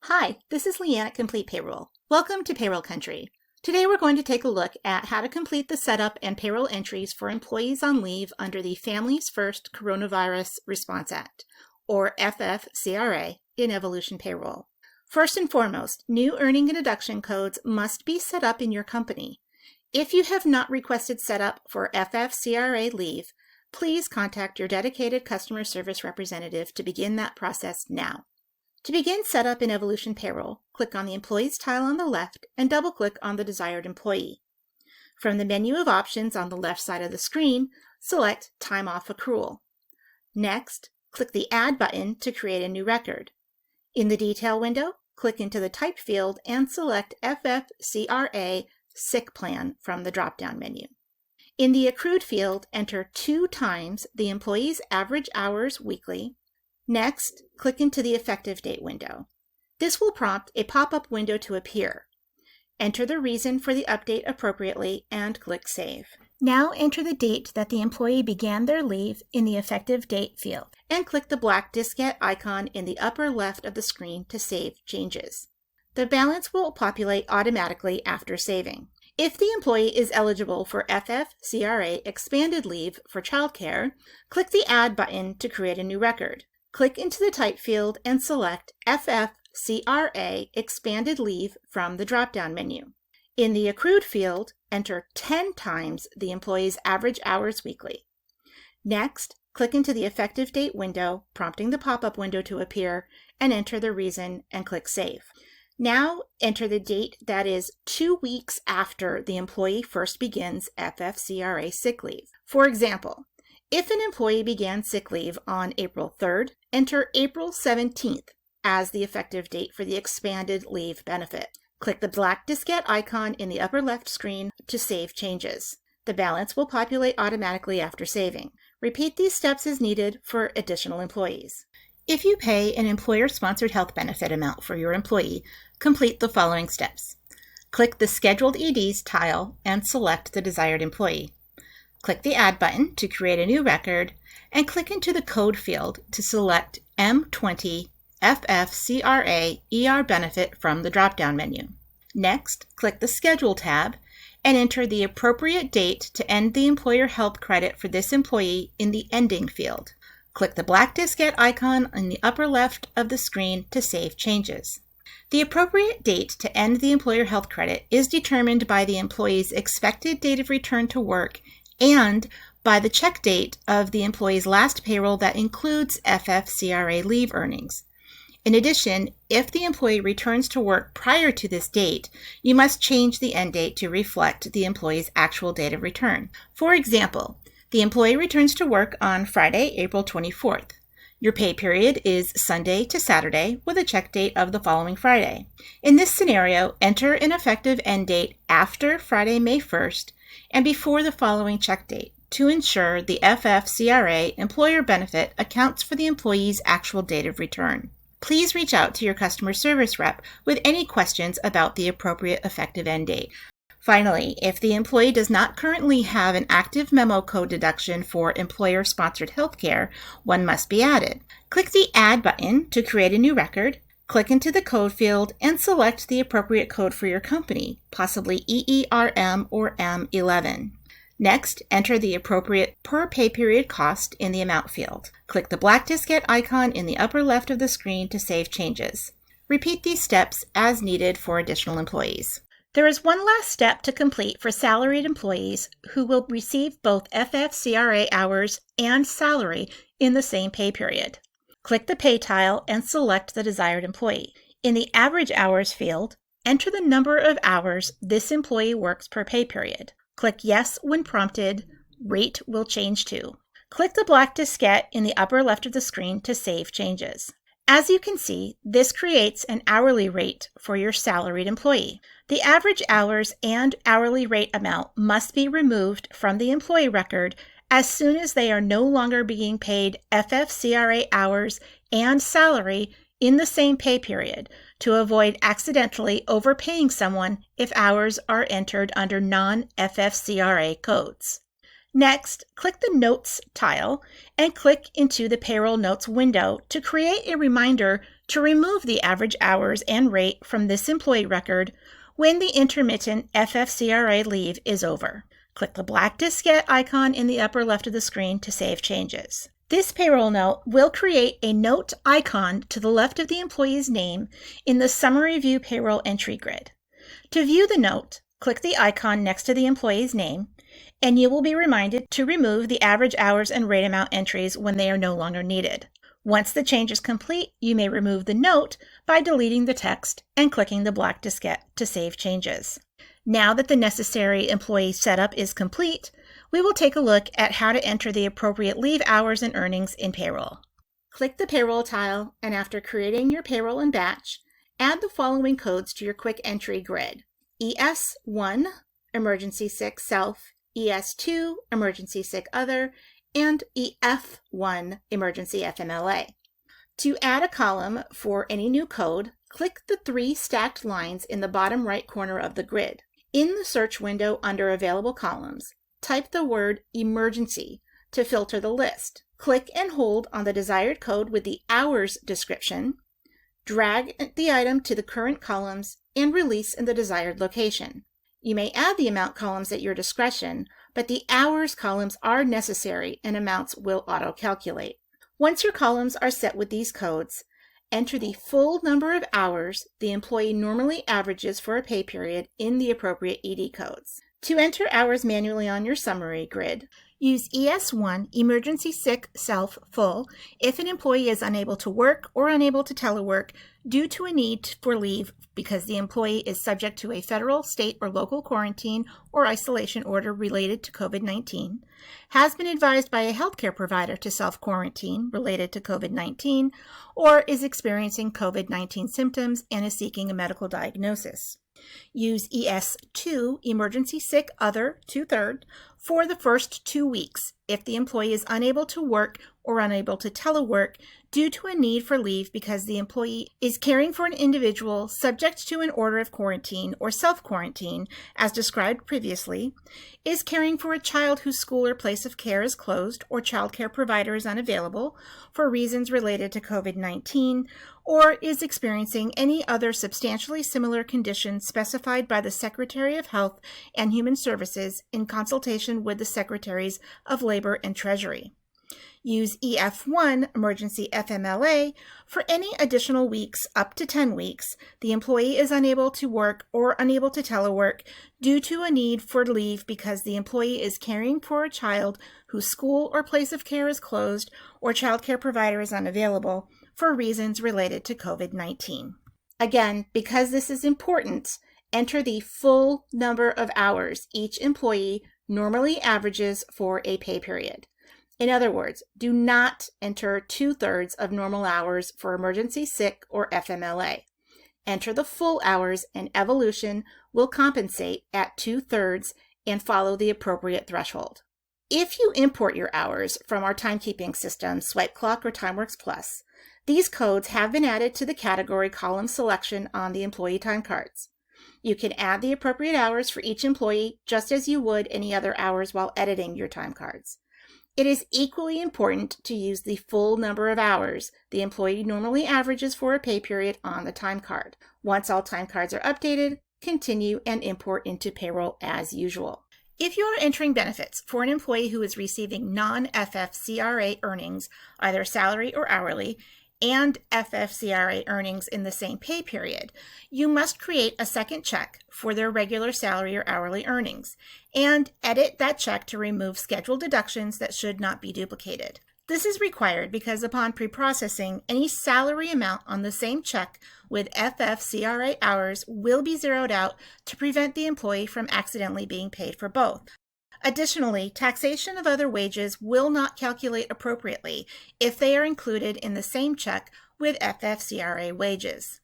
Hi, this is Leanne at Complete Payroll. Welcome to Payroll Country. Today we're going to take a look at how to complete the setup and payroll entries for employees on leave under the Families First Coronavirus Response Act, or FFCRA, in Evolution Payroll. First and foremost, new earning and deduction codes must be set up in your company. If you have not requested setup for FFCRA leave, please contact your dedicated customer service representative to begin that process now. To begin setup in Evolution Payroll, click on the Employees tile on the left and double-click on the desired employee. From the menu of options on the left side of the screen, select Time Off Accrual. Next, click the Add button to create a new record. In the Detail window, click into the Type field and select FFCRA Sick Plan from the drop-down menu. In the Accrued field, enter 2 times the employee's average hours weekly. Next, click into the Effective Date window. This will prompt a pop-up window to appear. Enter the reason for the update appropriately and click Save. Now enter the date that the employee began their leave in the Effective Date field and click the black diskette icon in the upper left of the screen to save changes. The balance will populate automatically after saving. If the employee is eligible for FFCRA expanded leave for childcare, click the Add button to create a new record. Click into the Type field and select FFCRA Expanded Leave from the drop-down menu. In the Accrued field, enter 10 times the employee's average hours weekly. Next, click into the Effective Date window, prompting the pop-up window to appear, and enter the reason and click Save. Now enter the date that is 2 weeks after the employee first begins FFCRA sick leave. For example, if an employee began sick leave on April 3rd, enter April 17th as the effective date for the expanded leave benefit. Click the black diskette icon in the upper left screen to save changes. The balance will populate automatically after saving. Repeat these steps as needed for additional employees. If you pay an employer-sponsored health benefit amount for your employee, complete the following steps. Click the Scheduled EDs tile and select the desired employee. Click the Add button to create a new record, and click into the Code field to select M20 FFCRA ER Benefit from the drop-down menu. Next, click the Schedule tab and enter the appropriate date to end the employer health credit for this employee in the Ending field. Click the black diskette icon in the upper left of the screen to save changes. The appropriate date to end the employer health credit is determined by the employee's expected date of return to work and by the check date of the employee's last payroll that includes FFCRA leave earnings. In addition, if the employee returns to work prior to this date, you must change the end date to reflect the employee's actual date of return. For example, the employee returns to work on Friday, April 24th. Your pay period is Sunday to Saturday with a check date of the following Friday. In this scenario, enter an effective end date after Friday, May 1st and before the following check date to ensure the FFCRA employer benefit accounts for the employee's actual date of return. Please reach out to your customer service rep with any questions about the appropriate effective end date. Finally, if the employee does not currently have an active memo code deduction for employer-sponsored healthcare, one must be added. Click the Add button to create a new record. Click into the Code field and select the appropriate code for your company, possibly EERM or M11. Next, enter the appropriate per pay period cost in the Amount field. Click the black diskette icon in the upper left of the screen to save changes. Repeat these steps as needed for additional employees. There is one last step to complete for salaried employees who will receive both FFCRA hours and salary in the same pay period. Click the Pay tile and select the desired employee. In the Average Hours field, enter the number of hours this employee works per pay period. Click Yes when prompted. Rate will change to. Click the black diskette in the upper left of the screen to save changes. As you can see, this creates an hourly rate for your salaried employee. The average hours and hourly rate amount must be removed from the employee record as soon as they are no longer being paid FFCRA hours and salary in the same pay period to avoid accidentally overpaying someone if hours are entered under non-FFCRA codes. Next, click the Notes tile and click into the Payroll Notes window to create a reminder to remove the average hours and rate from this employee record when the intermittent FFCRA leave is over. Click the black diskette icon in the upper left of the screen to save changes. This payroll note will create a note icon to the left of the employee's name in the Summary View Payroll entry grid. To view the note, click the icon next to the employee's name, and you will be reminded to remove the average hours and rate amount entries when they are no longer needed. Once the change is complete, you may remove the note by deleting the text and clicking the black diskette to save changes. Now that the necessary employee setup is complete, we will take a look at how to enter the appropriate leave hours and earnings in payroll. Click the payroll tile, and after creating your payroll and batch, add the following codes to your quick entry grid: ES1, emergency sick self, ES2, emergency sick other, and EF1, emergency FMLA. To add a column for any new code, click the 3 stacked lines in the bottom right corner of the grid. In the search window under Available Columns, type the word emergency to filter the list. Click and hold on the desired code with the hours description, drag the item to the current columns, and release in the desired location. You may add the amount columns at your discretion, but the hours columns are necessary and amounts will auto-calculate. Once your columns are set with these codes, enter the full number of hours the employee normally averages for a pay period in the appropriate ED codes. To enter hours manually on your summary grid, use ES1, emergency sick self full, if an employee is unable to work or unable to telework due to a need for leave because the employee is subject to a federal, state, or local quarantine or isolation order related to COVID-19, has been advised by a healthcare provider to self-quarantine related to COVID-19, or is experiencing COVID-19 symptoms and is seeking a medical diagnosis. Use ES2, emergency sick other 2/3, for the first 2 weeks if the employee is unable to work or unable to telework due to a need for leave because the employee is caring for an individual subject to an order of quarantine or self-quarantine, as described previously, is caring for a child whose school or place of care is closed or child care provider is unavailable for reasons related to COVID-19, or is experiencing any other substantially similar condition specified by the Secretary of Health and Human Services in consultation with the Secretaries of Labor and Treasury. Use EF1, emergency FMLA, for any additional weeks up to 10 weeks the employee is unable to work or unable to telework due to a need for leave because the employee is caring for a child whose school or place of care is closed or child care provider is unavailable for reasons related to COVID-19. Again, because this is important, enter the full number of hours each employee normally averages for a pay period. In other words, do not enter 2/3 of normal hours for emergency sick or FMLA. Enter the full hours and evolution will compensate at 2/3 and follow the appropriate threshold. If you import your hours from our timekeeping system, SwipeClock or TimeWorks Plus, these codes have been added to the category column selection on the employee time cards. You can add the appropriate hours for each employee just as you would any other hours while editing your time cards. It is equally important to use the full number of hours the employee normally averages for a pay period on the time card. Once all time cards are updated, continue and import into payroll as usual. If you are entering benefits for an employee who is receiving non-FFCRA earnings, either salary or hourly, and FFCRA earnings in the same pay period, you must create a second check for their regular salary or hourly earnings and edit that check to remove scheduled deductions that should not be duplicated. This is required because upon pre-processing, any salary amount on the same check with FFCRA hours will be zeroed out to prevent the employee from accidentally being paid for both. Additionally, taxation of other wages will not calculate appropriately if they are included in the same check with FFCRA wages.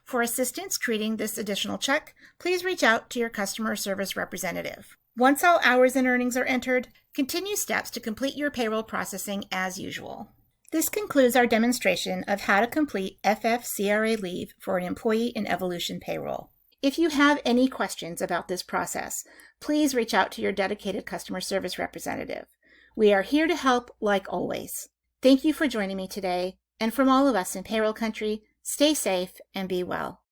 For assistance creating this additional check, please reach out to your customer service representative. Once all hours and earnings are entered, continue steps to complete your payroll processing as usual. This concludes our demonstration of how to complete FFCRA leave for an employee in Evolution Payroll. If you have any questions about this process, please reach out to your dedicated customer service representative. We are here to help like always. Thank you for joining me today, and from all of us in Payroll Country, Stay safe and be well.